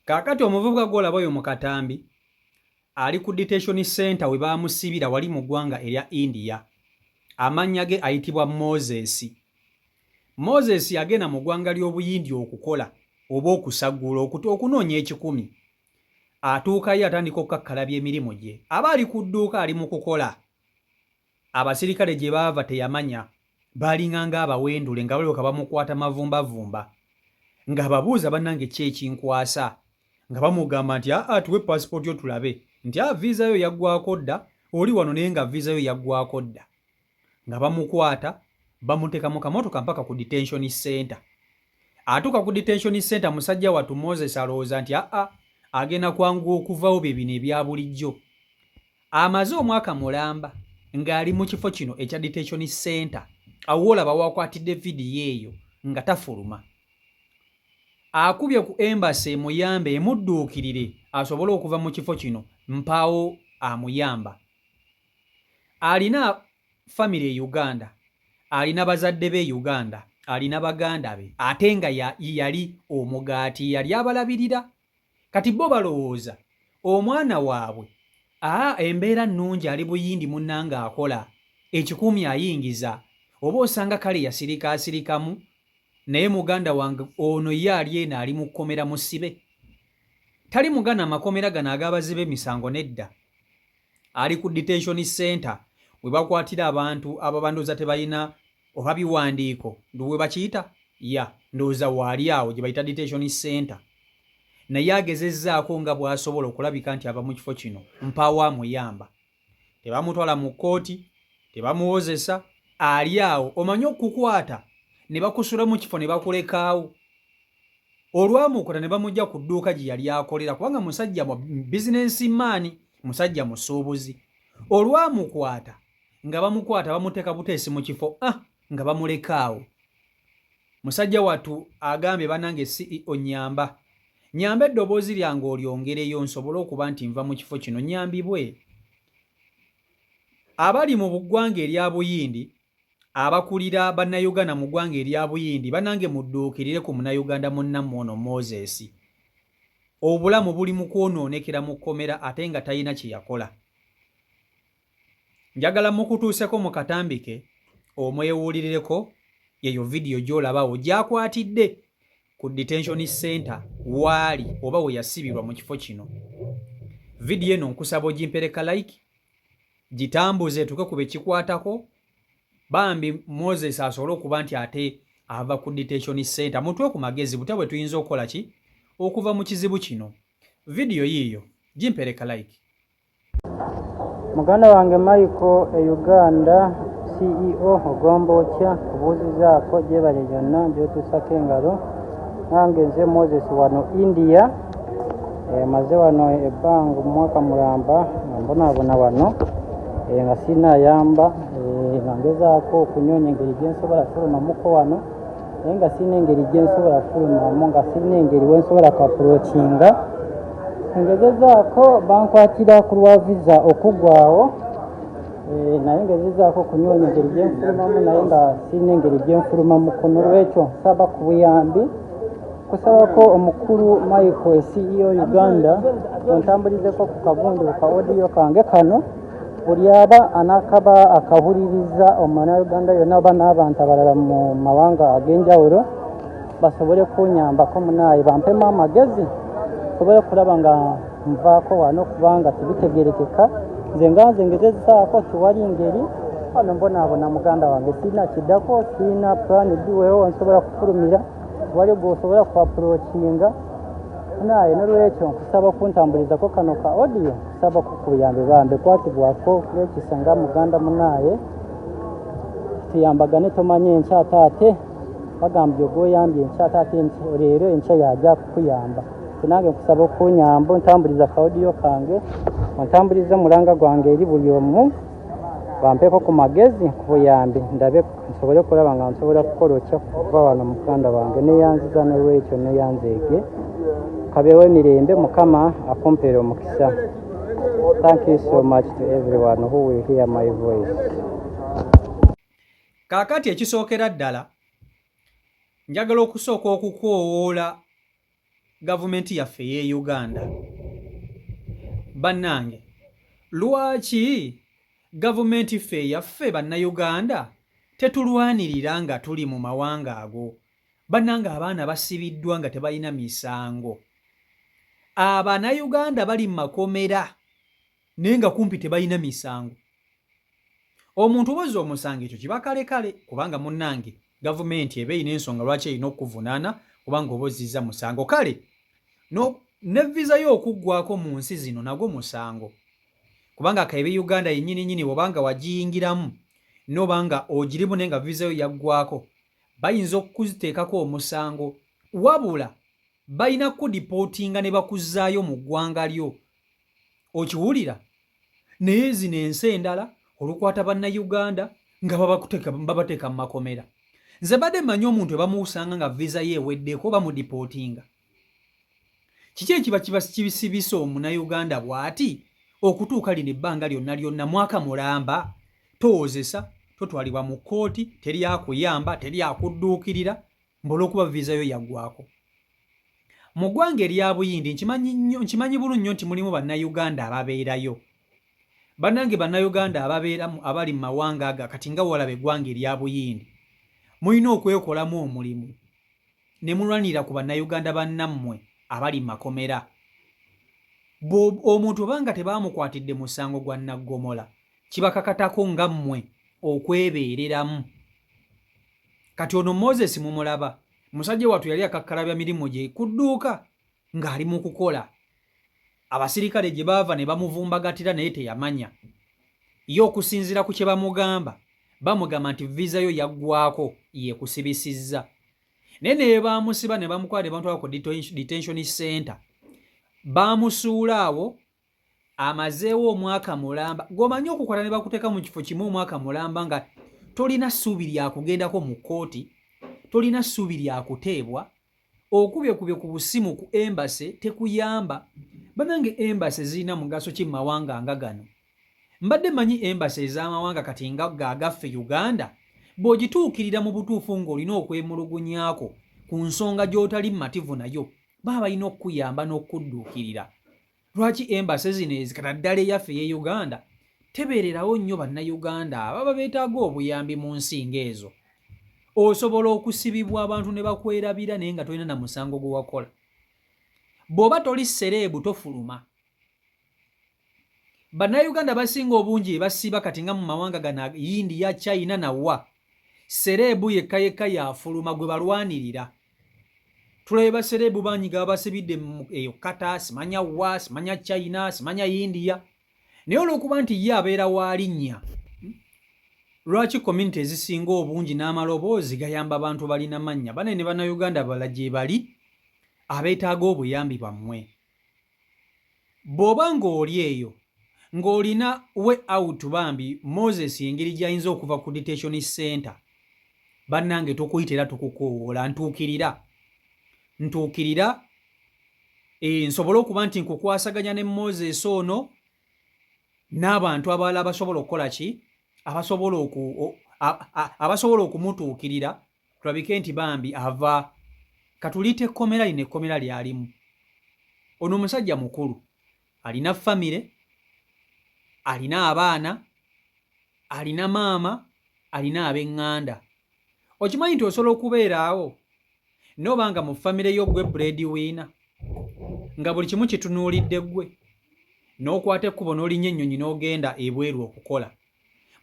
Kaakati omuvubuka gw'olaba oyo mu katambi ali ku detention center we baamusibira wali mu ggwanga erya India. Amannya ge ayitibwa Moses. Moses yagenda mu ggwanga ly'Obuyindi okukola oba okusagula okunoonya ekikumi. Atuukayo atandika okukakkalabya emirimu gye. Aba ali ku dduuka ali mu kukola. Abasirikale gye baava teyamanya. Baalinganga abawendule nga balyoka bamukwata mavumbavumba. Nga babuuza bannange ki ekinkwasa. Nga bamugamba nti tuwe passport yo tulabe. Nti visa yo yaggwako dda, oli wano naye nga visa yo yaggwako dda. Nga bamukwata, bamuteeka mu kamotoka mpaka ku detention center. Atuuka ku detention center musajja wattu Moses alowooza nti agenda kwanguwa okuvawo bye bino ebya bulijjo. Amaze omwaka mulamba ng'ali mu kifo kino ekya detention center. Awo olaba wakwatidde vidiyo eyo nga tafuluma. Akubye ku embassy emuyambe emudduukirire asobole okuva mu kifo kino mpaawo amuyamba. Alina family e Uganda, alina bazadde be Uganda, alina baganda be, ate nga yali omugaati yali abalabirira. Kati bo balowooza omwana waabwe embeera nnungi ali Buyindi munnanga akola ekikumi ayingiza oba osanga kale yasirikamu naye muganda wange ono ye ali eno ali mu kkomera musibe. Tali mugana amakomera gano ag'abazibe emisango nedda. Ali ku detention center we bakwatira abantu ababanduza tebalina oba biwandiiko nduwe bakiyita ndowooza waali awo gye bayita detention center. Naye agezezzaako nga bw'asobola okulabika nti ava mu kifo kino mpaawo amuyamba. Tebamutwala mu kkooti, tebamuwozesa, ali awo omanyi okukwata ne bakusula mu kifo ne bakulekaawo. Olwamukuta ne bamujja ku dduuka gye yali akolera kubanga musajja mu business man, musajja musuubuzi. Olwamukwata nga bamukwata bamuteeka buteesi mu kifo nga bamulekaawo. Musajja wattu agambye bannange CEO nyamba eddoboozi lyange olyongereyo nsobole okuba nti nva mu kifo kino nyambibwe. Abali mu ggwanga erya Buyindi abakulira bannayuganda mu ggwanga erya Buyindi bannange mudduukirire ku munnayuganda munnammwe ono Moses. Obulamu buli mu kwonoonekera mu kkomera ate nga talina kye yakola. Njagala mukutuuseko mu katambike omwewulirireko yeyo vidiyo gy'olabawo gy'akwatidde ku detention center waali oba we yasibirwa mu kifo kino. Vidiyo eno nkusaba ogimpereka like, gitambuze tuke ku bekikwatako, bambi Moses asobole okuba nti ate ava ku detention center. Mutwe ku magezi butya bwe tuyinza okukola ki okuva mu kizibu kino. Vidiyo yiiyo gimpereka like. Muganda wange Michael Uganda CEO Ogombokya kubuuzizaako gyebale gyonna gy'otuusako engalo. Nange nze Moses wano India, maze wano ebbanga omwaka mulamba nga mbonaabona wano nga sinayamba nga ngezaako okunyonya engeri gye nsobola fulumamuko wano naye nga sirina engeri gye nsobola fulumamu nga sirina engeri we nsobola kuapproachinga. Ngezezaako bankwatira ku lwa visa okuggwaawo naye ngezezaako okunyonya engeri gye nfulumamu naye nga sirina engeri gye nfulumamu. N'olwekyo nsaba ku buyambi kusabako omukulu Michael CEO Uganda ontambulizeko ku kagundi ku audio kange kano buli aba anakaba akahuliriza omunnayuganda yonna oba n'abantu abalala mu mawanga ag'enjawulo basobole kunyambako munaaye bampemu amagezi sobole kulaba nga nvaako wano kubanga tibitegerekeka. Nze ngezezaako tiwali ngeri wano mbonaabona muganda wange sirina kiddako, sirina plan B weewo nsobola kufulumira wali gwosobola kuapproachinga naye. N'olwekyo nkusaba kuntambulizako kano ka audio, kusaba kukuyambe bambe kwatibwako lekisanga muganda munaaye tuyambagane tomanye enkya taate bagambye ogwoyambye enkya taate leero enkya yajja kukuyamba. Nange nkusaba okunyamba ontambuliza ka audio kange ontambulize mulanga gwange eri buli omu bampeko ku magezi kubuyambi ndabe nsobole kulaba nga nsobola kukola okya kuva wano muganda wange neyanziza. N'olwekyo neyanzeege kabeewo emirembe mukama akumpeera omukisa. Thank you so much to everyone who will hear my voice. Kaakati ekisookera ddala njagala okusooka okukoowoola gavumenti yaffe ey'e Uganda. Bannange, lwaki gavumenti ffe yaffe bannayuganda tetulwanirira nga tuli mu mawanga ago? Bannange, abaana basibiddwa nga tebalina misango. Abanayuganda bali mu makomera naye nga kumpi tebalina misango. Omuntu oboza omusango ekyo kiba kalekale, kubanga munnange gavumenti eba erina ensonga lwaki erina okuvunaana kubanga obozizza musango. Kale ne visa yo okuggwako mu nsi zino nagwo musango, kubanga kaebe Uganda yennyini bw'obanga wagiyingiramu n'obanga ogirimu naye nga visa yo yaggwako, bayinza okuziteekako omusango, wabula balina kudipootinga ne bakuzzaayo mu ggwanga lyo. Okiwulira? Naye zino ensi endala olukwata bannayuganda nga babateeka mu makomera. Nze badde mmanyi omuntu ebamusanga nga visa ye eweddeko bamudipootinga. Kiki ekiba kibisibisa omunnayuganda bw'ati okutuuka lino ebbanga lyonna mwaka mulamba toozesa, totwalibwa mu kkooti, teri akuyamba, teri akudduukirira olw'okuba visa yo yaggwako. Mu ggwanga erya Buyindi nkimanyi bulungi nnyo nti mulimu bannayuganda ababeerayo. Bannange, bannayuganda abali mu mawanga aga kati nga walaba eggwanga erya Buyindi, mulina okwekolamu omulimu ne mulwanirira ku bannayuganda bannammwe abali mu makomera. Omuntu obanga tebaamukwatidde musango gwa Naggomola, kibakakatako nga mmwe okwebeereramu. Kati ono Moses mumulaba, musajja wattu yali akakkalabya mirimu gye ku dduuka ng'ali mu kukola. Abasirikale gye baava ne bamuvumbagatira naye teyamanya. Ye okusinziira ku kye bamugamba nti visa yo yaggwako, ye kusibisizza. Naye ne baamusiba ne bamutwala ne bamutwala ku detention center. Baamusuula awo amazeewo omwaka mulamba. Gwomanyi okukola ne bakuteeka mu kifo kimu omwaka mulamba nga tolina ssuubi lya kugendako mu kkooti, tolina ssuubi lya kuteebwa, okubyekubye ku busimu ku embase tekuyamba. Bannange, embase zirina mugaso ki mu mawanga nga gano? Mbadde manyi embase ez'amawanga kati nga gagaffe Uganda bw'ogituukirira mu butuufu ng'olina okwemulugunyaako ku nsonga gy'otali mmativu nayo, baba balina okukuyamba n'okudduukirira. Lwaki embase zino ezikata ddala eyaffe ey'e Uganda tebeererawo nnyo bannayuganda ababa beetaaga obuyambi mu nsi ng'ezo? Osobola okusibibwa abantu ne bakwerabira naye nga tolina na musango gwe wakola. Bw'oba toli sereebu tofuluma. Bannayuganda basinga obungi basiba kati nga mu mawanga gana India, China nawa. Sereebu yekka yafuluma gwe balwanirira. Tulabe basereebu banyiga basibidde eyo kata, simanya wa, simanya China, simanya India. Naye olw'okuba nti ye abeera waalinnya, lwaki community ezisinga obungi n'amaloboozi gayamba abantu balina mannya? Banene bannayuganda bala gye bali abeetaaga obuyambi bwammwe. Bw'oba ng'oli eyo ng'olina we out bambi Moses engeri gy'ayinza okuva ku detention center, bannange tukuyitira tukukoowoola, ntuukirira nsobole okuba nti nkukwasaganya ne Moses ono n'abantu abalala abasobola okukola ki, abasobola okumutuukirira, tulabike nti bambi ava katulite ekkomera lino ekkomera lyalimu. Ono omusajja mukulu alina famire, alina abaana, alina maama, alina ab'eŋŋanda. Okimanyi nti osobola okubeeraawo n'obanga mu famire yo gwe breadwinner nga buli kimu kitunuulidde ggwe, n'okwata ekkubo n'olinnya ennyonyi n'ogenda ebweru okukola.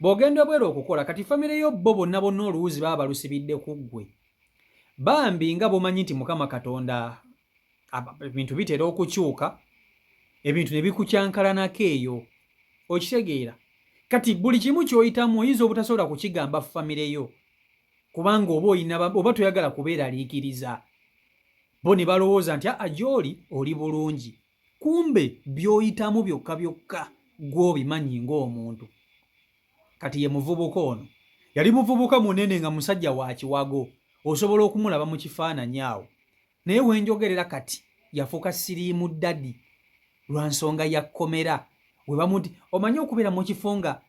Bw'ogenda ebweru okukola kati famire yo bo bonna oluwuzi baba balusibidde ku ggwe. Bambi nga bw'omanyi nti Mukama Katonda ebintu bitera okukyuka, ebintu ne bikukyankalanako eyo. Okitegeera? Kati buli kimu ky'oyitamu oyinza obutasobola kukigamba famire yo kubanga oba toyagala kubeeraliikiriza. Bo ne balowooza nti gy'oli oli bulungi, kumbe by'oyitamu byokka byokka gw'obimanyi ng'omuntu. Kati ye muvubuka ono yali muvubuka munene nga musajja wa kiwago, osobola okumulaba mu kifaananyi awo, naye wenjogerera kati yafuuka siriimu ddadi lwa nsonga ya kkomera. We bamuti omanyi okubeera mu kifo nga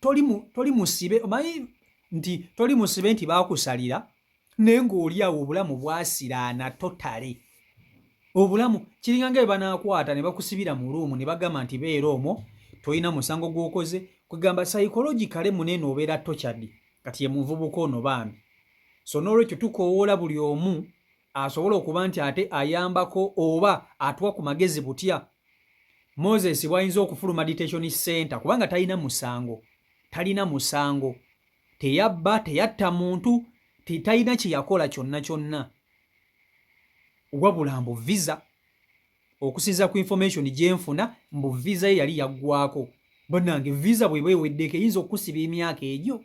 toli musibe, omanyi nti toli musibe nti baakusalira naye ng'oli awo obulamu bwasiraana totale. obulamu kiringa nga banakwata ne bakusibira mu luumu ne bagamba nti beera omwo toyina musango gwokoze kugamba psychologically munene obeera tochadi kati ye muvubuka ono bambi so n'olwekyo tukowoola buli omu asobola okuba nti ate ayambako oba atuwa ku magezi butya Moses bwayinza okufuluma detention center kubanga talina musango teyabba teyatta muntu talina kyeyakola kyonna wabula mbu visa okusiza ku information gyenfuna mbu visa ye yali yaggwako bannange visa bweweddeko eyinza okusiba emyaka egyo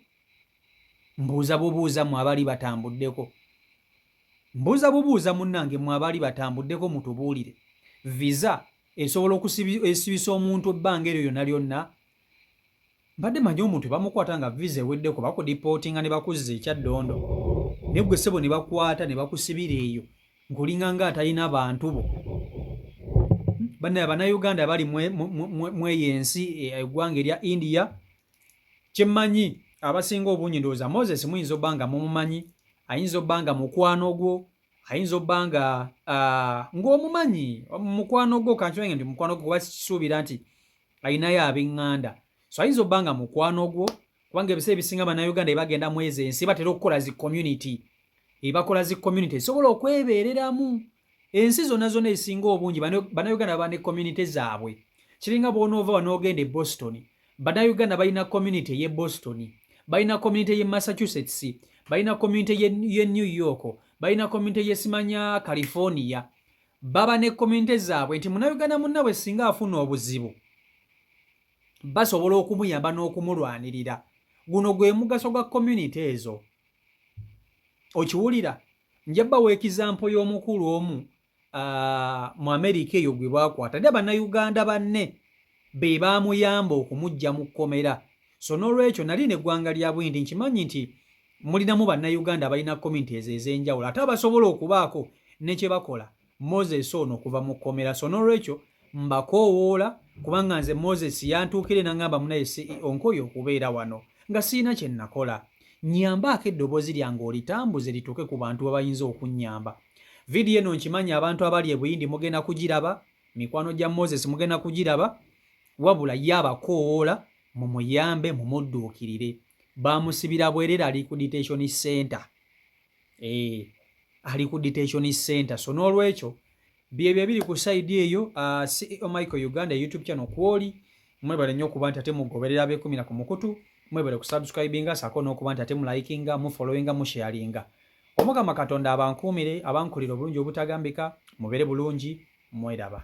mbuuza bubuuza mu abali batambuddeko munnange mu abali batambuddeko mutubuulire visa esobola esibisa omuntu ebbanga eryo lyonna mbadde manyi omuntu bamukwata nga visa eweddeko bakudipotinga ne bakuzza ekyaddondo ne gwe ssebo ne bakwata ne bakusibira eyo ng'olinga nga atalina bantu bo bannayuganda bali mweyo ensi eggwanga erya India kyemmanyi abasinga obungi ndowooza Moses muyinza obba nga mumumanyi ayinza obba nga mukwano gwo ayinza obba nga ng'omumanyi mukwano gwo kankimanyi nti mukwano gwo kuba kisuubira nti ayinayo ab'eŋŋanda so ayinza obba nga mukwano gwo kubanga ebiseera ebisinga bannayuganda ebagenda mu ezo ensi batera okukola zi community ebakola zi community esobola okwebeereramu ensi zonna ezisinga obungi bannayuganda baba ne community zaabwe kiringa bw'onoova wanoogenda e Boston bannayuganda balina community y'e Boston balina community y'e Massachusetts balina community y'e New York balina community y'e simanya California baba ne community zaabwe nti munnayuganda munnaabwe singa afuna obuzibu basobola okumuyamba n'okumulwanirira guno gwe mugaso gwa community ezo okiwulira njabbawo ekizampo y'omukulu omu mu Amerika eyo gwe bwakwata dde bannayuganda banne be baamuyamba okumujja mu kkomera so n'olwekyo nali n'eggwanga lya Bwindi nkimanyi nti mulinamu bannayuganda balina community ezo ez'enjawulo ate abasobola okubaako ne kye bakola Moses ono okuva mu kkomera so n'olwekyo mbakoowoola kubanga nze Moses yantuukire n'angamba munaye onkoyo okubeera wano nga siina kye nakola nyambaako eddoboozi lyange olitambuze lituuke ku bantu abayinza okunnyamba vidiyo eno nkimanyi abantu abali e Buyindi mugenda kugiraba mikwano gya Moses mugenda kugiraba wabula ye abakoowoola mumuyambe mumudduukirire bamusibira bwerere ali ku detention center ali ku detention center so n'olwekyo byebyo biri ku side eyo CEO Michael Uganda YouTube channel kwoli mwebale nnyo okuba nti ate mugoberera abeekumira ku mukutu mwebale kusubscribinga sako n'okuba nti ate mulikinga mufollowinga musharinga Omukama Katonda abankuumire abankulira obulungi obutagambika mubeere bulungi mweraba